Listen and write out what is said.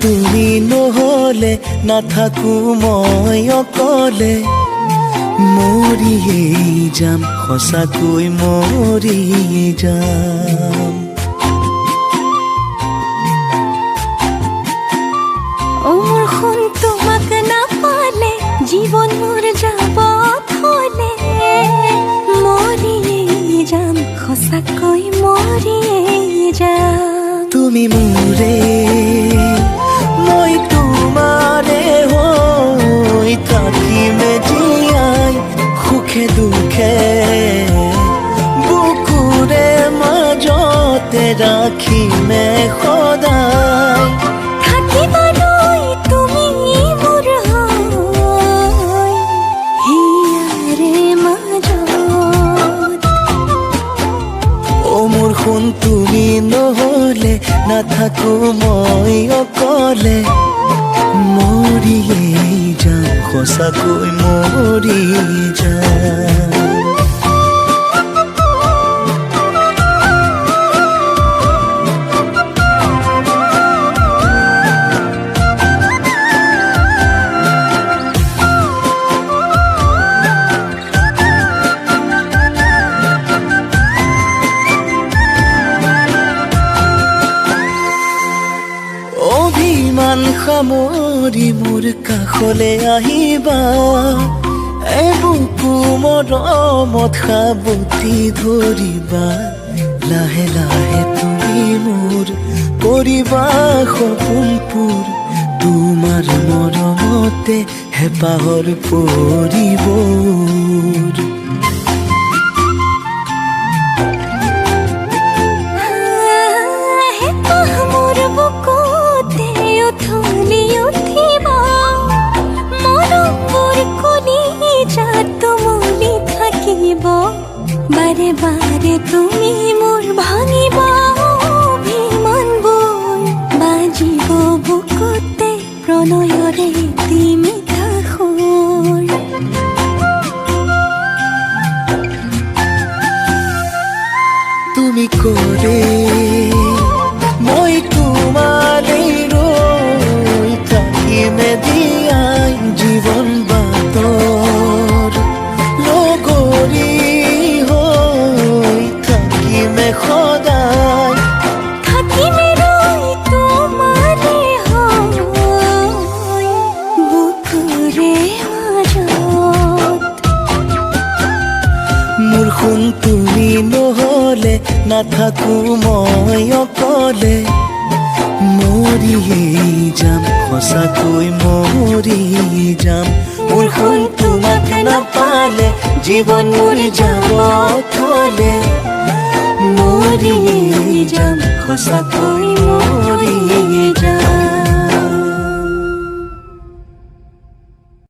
তুমি নহলে নাথাকো মই অকলে মৰিয়েই যাম সঁচাকৈ মৰি যাম ও মোৰ সোণ তোমাক নাপালে জীৱন মোৰ যাব থলে মৰিয়েই যাম সঁচাকৈ মৰিয়েই যাম তুমি মোৰে মই তোমাৰে হৈ থাকিমে জীয়াই সুখে দুখে বুকুৰে মাজতে ৰাখিমে সদায় থাকিবলৈ তুমি মোৰ হৈ হিয়াৰে মাজত ও মোৰ সোণ তুমি নহলে নাথাকো মই অকলে মৰিয়েই যাম সঁচাকৈ মৰি যাম অভিমান সামৰি মোৰ কাষলে আহিবা বুকু মৰমত সাবতি ধৰিবা লাহে লাহে তুমি মোৰ কৰিবা সপোনবোৰ তোমাৰ মৰমতে হেঁপাহৰ পৰিবোৰ বাৰে বাৰে তুমি মোৰ ভাঙিব অভিমানবোৰ বাজিব বুকুতে প্ৰণয়ৰে মিঠা সুৰ তুমি কৰে মই তোমালৈ ৰৈ থাকিমে দিয়াই জীৱন বাটৰ লগৰী হৈ থাকিমে সদায় থাকিমে ৰৈ তোমাৰে হৈ বুকুৰে মাজত মোৰ সোণ তুমি নহলে নাথাকো মই অকলে মৰিয়েই যাম সঁচাকৈ মৰি যাম মোৰ সোণ তোমাক নাপালে জীৱন মোৰ যাব থলে মৰিয়েই যাম সঁচাকৈ